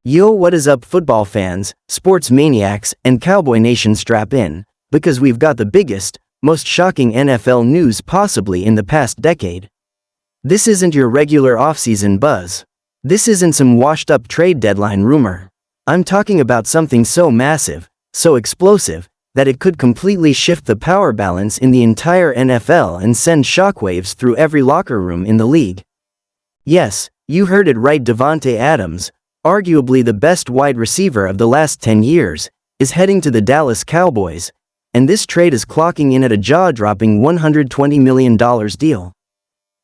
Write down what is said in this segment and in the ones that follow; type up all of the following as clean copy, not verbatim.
Yo, what is up, football fans, sports maniacs, and Cowboy Nation? Strap in, because we've got the biggest, most shocking NFL news possibly in the past decade. This isn't your regular offseason buzz. This isn't some washed-up trade deadline rumor. I'm talking about something so massive, so explosive, that it could completely shift the power balance in the entire NFL and send shockwaves through every locker room in the league. Yes, you heard it right. Davante Adams, arguably the best wide receiver of the last 10 years, is heading to the Dallas Cowboys, and this trade is clocking in at a jaw-dropping $120 million deal.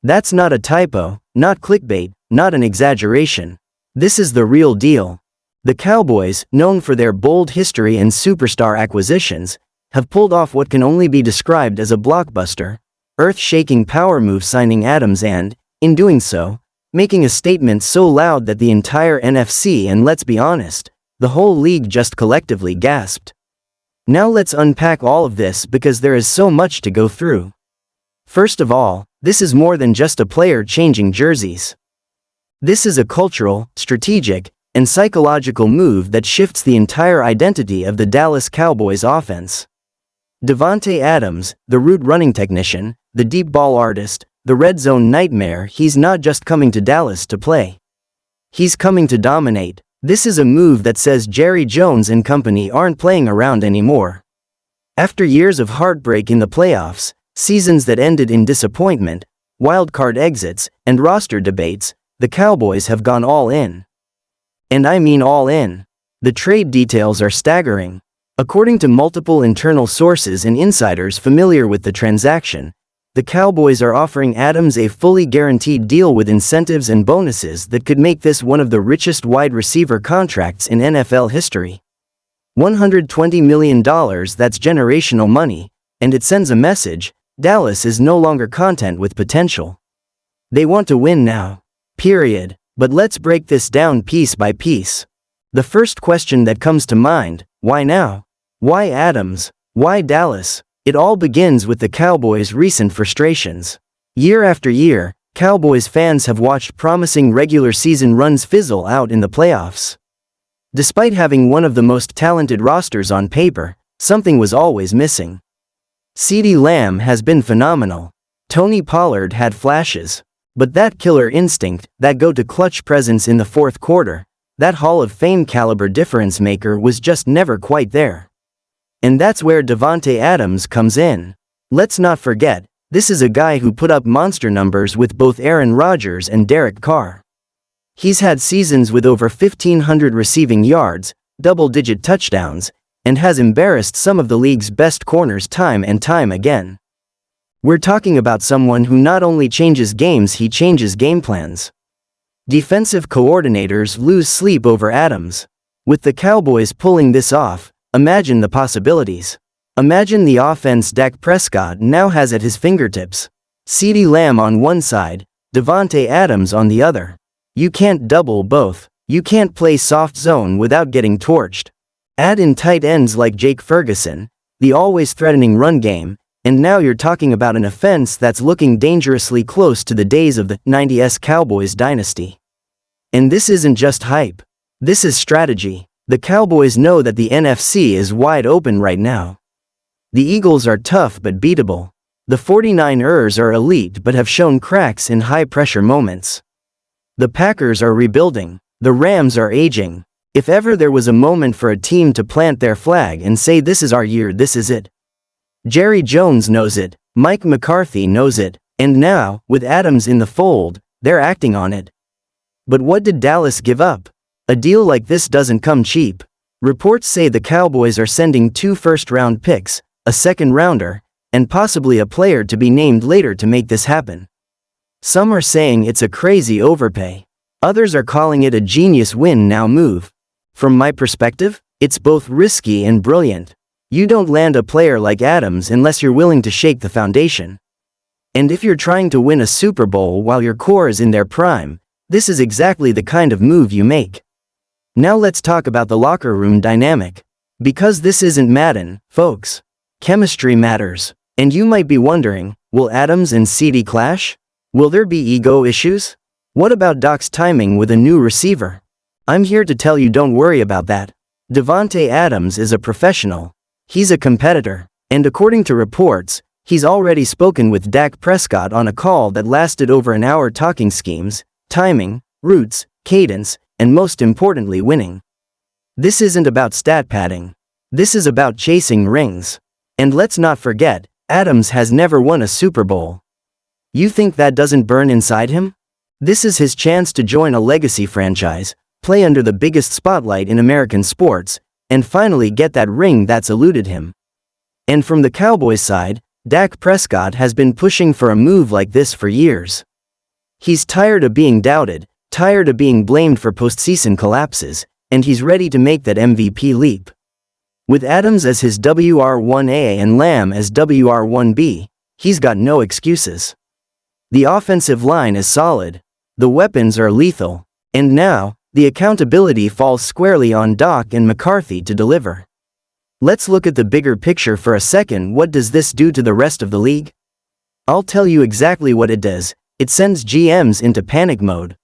That's not a typo, not clickbait, not an exaggeration. This is the real deal. The Cowboys, known for their bold history and superstar acquisitions, have pulled off what can only be described as a blockbuster, earth-shaking power move, signing Adams and, in doing so, making a statement so loud that the entire NFC and, let's be honest, the whole league just collectively gasped. Now let's unpack all of this because there is so much to go through. First of all, this is more than just a player changing jerseys. This is a cultural, strategic, and psychological move that shifts the entire identity of the Dallas Cowboys offense. Davante Adams, the route running technician, the deep ball artist, the red zone nightmare, he's not just coming to Dallas to play. He's coming to dominate. This is a move that says Jerry Jones and company aren't playing around anymore. After years of heartbreak in the playoffs, seasons that ended in disappointment, wildcard exits, and roster debates, the Cowboys have gone all in. And I mean all in. The trade details are staggering. According to multiple internal sources and insiders familiar with the transaction, the Cowboys are offering Adams a fully guaranteed deal with incentives and bonuses that could make this one of the richest wide receiver contracts in NFL history. $120 million, that's generational money, and it sends a message: Dallas is no longer content with potential. They want to win now. Period. But let's break this down piece by piece. The first question that comes to mind: why now? Why Adams? Why Dallas? It all begins with the Cowboys' recent frustrations. Year after year, Cowboys fans have watched promising regular season runs fizzle out in the playoffs. Despite having one of the most talented rosters on paper, something was always missing. CeeDee Lamb has been phenomenal. Tony Pollard had flashes. But that killer instinct, that go-to-clutch presence in the fourth quarter, that Hall of Fame caliber difference maker was just never quite there. And that's where Davante Adams comes in. Let's not forget, this is a guy who put up monster numbers with both Aaron Rodgers and Derek Carr. He's had seasons with over 1,500 receiving yards, double-digit touchdowns, and has embarrassed some of the league's best corners time and time again. We're talking about someone who not only changes games, he changes game plans. Defensive coordinators lose sleep over Adams. With the Cowboys pulling this off, imagine the possibilities. Imagine the offense Dak Prescott now has at his fingertips. CeeDee Lamb on one side, Davante Adams on the other. You can't double both. You can't play soft zone without getting torched. Add in tight ends like Jake Ferguson, the always threatening run game, and now you're talking about an offense that's looking dangerously close to the days of the 90s Cowboys dynasty. And this isn't just hype. This is strategy. The Cowboys know that the NFC is wide open right now. The Eagles are tough but beatable. The 49ers are elite but have shown cracks in high-pressure moments. The Packers are rebuilding. The Rams are aging. If ever there was a moment for a team to plant their flag and say this is our year, this is it. Jerry Jones knows it, Mike McCarthy knows it, and now, with Adams in the fold, they're acting on it. But what did Dallas give up? A deal like this doesn't come cheap. Reports say the Cowboys are sending 2 first-round picks, a second-rounder, and possibly a player to be named later to make this happen. Some are saying it's a crazy overpay. Others are calling it a genius win-now move. From my perspective, it's both risky and brilliant. You don't land a player like Adams unless you're willing to shake the foundation. And if you're trying to win a Super Bowl while your core is in their prime, this is exactly the kind of move you make. Now let's talk about the locker room dynamic. Because this isn't Madden, folks. Chemistry matters. And you might be wondering, will Adams and CeeDee clash? Will there be ego issues? What about Doc's timing with a new receiver? I'm here to tell you don't worry about that. Davante Adams is a professional. He's a competitor. And according to reports, he's already spoken with Dak Prescott on a call that lasted over an hour talking schemes, timing, routes, cadence, and most importantly winning. This isn't about stat padding. This is about chasing rings. And let's not forget, Adams has never won a Super Bowl. You think that doesn't burn inside him? This is his chance to join a legacy franchise, play under the biggest spotlight in American sports, and finally get that ring that's eluded him. And from the Cowboys side, Dak Prescott has been pushing for a move like this for years. He's tired of being doubted, tired of being blamed for postseason collapses, and he's ready to make that MVP leap. With Adams as his WR1A and Lamb as WR1B, he's got no excuses. The offensive line is solid. The weapons are lethal. And now, the accountability falls squarely on Doc and McCarthy to deliver. Let's look at the bigger picture for a second. What does this do to the rest of the league? I'll tell you exactly what it does. It sends GMs into panic mode.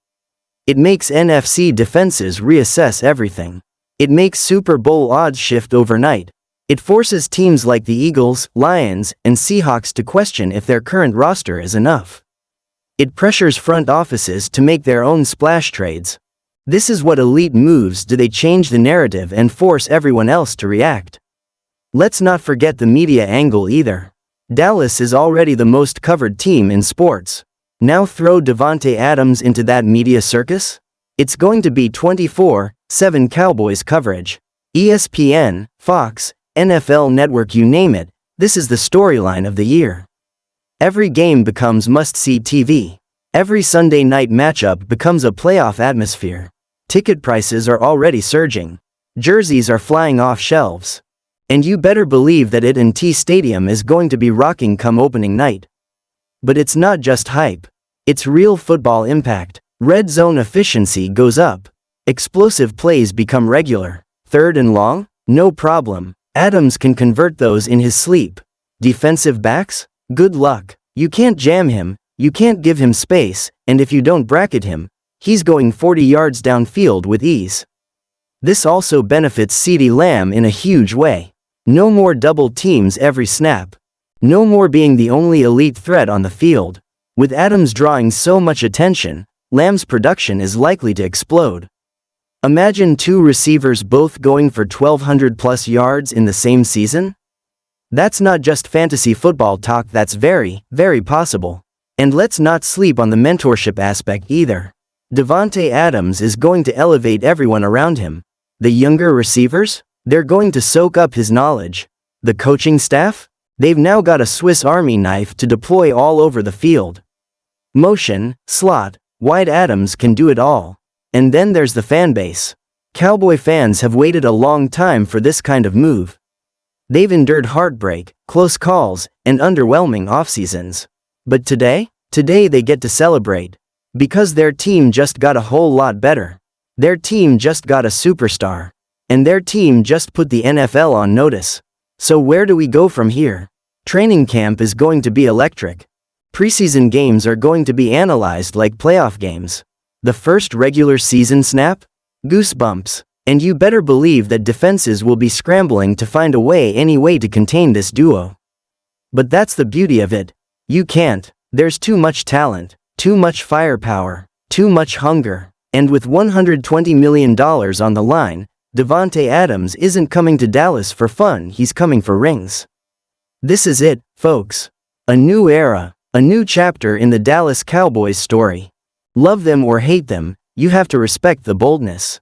It makes NFC defenses reassess everything. It makes Super Bowl odds shift overnight. It forces teams like the Eagles, Lions, and Seahawks to question if their current roster is enough. It pressures front offices to make their own splash trades. This is what elite moves do. They change the narrative and force everyone else to react. Let's not forget the media angle either. Dallas is already the most covered team in sports. Now throw Davante Adams into that media circus? It's going to be 24/7 Cowboys coverage. ESPN, Fox, NFL Network, you name it, this is the storyline of the year. Every game becomes must-see TV. Every Sunday night matchup becomes a playoff atmosphere. Ticket prices are already surging. Jerseys are flying off shelves. And you better believe that it&T Stadium is going to be rocking come opening night. But it's not just hype. It's real football impact. Red zone efficiency goes up. Explosive plays become regular. 3rd and long? No problem. Adams can convert those in his sleep. Defensive backs? Good luck. You can't jam him, you can't give him space, and if you don't bracket him, he's going 40 yards downfield with ease. This also benefits CeeDee Lamb in a huge way. No more double teams every snap. No more being the only elite threat on the field. With Adams drawing so much attention, Lamb's production is likely to explode. Imagine 2 receivers both going for 1,200 plus yards in the same season? That's not just fantasy football talk, that's very, very possible. And let's not sleep on the mentorship aspect either. Davante Adams is going to elevate everyone around him. The younger receivers? They're going to soak up his knowledge. The coaching staff? They've now got a Swiss Army knife to deploy all over the field. Motion, slot, wide, Adams can do it all. And then there's the fan base. Cowboy fans have waited a long time for this kind of move. They've endured heartbreak, close calls, and underwhelming off-seasons. But today they get to celebrate. Because their team just got a whole lot better. Their team just got a superstar. And their team just put the NFL on notice. So where do we go from here? Training camp is going to be electric. Preseason games are going to be analyzed like playoff games. The first regular season snap? Goosebumps. And you better believe that defenses will be scrambling to find a way, any way to contain this duo. But that's the beauty of it. You can't. There's too much talent, too much firepower, too much hunger. And with $120 million on the line, Davante Adams isn't coming to Dallas for fun, he's coming for rings. This is it, folks. A new era, a new chapter in the Dallas Cowboys story. Love them or hate them, you have to respect the boldness.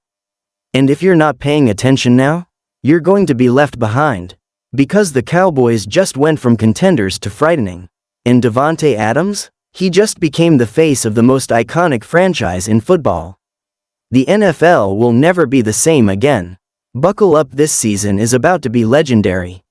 And if you're not paying attention now, you're going to be left behind. Because the Cowboys just went from contenders to frightening. And Davante Adams? He just became the face of the most iconic franchise in football. The NFL will never be the same again. Buckle up, this season is about to be legendary.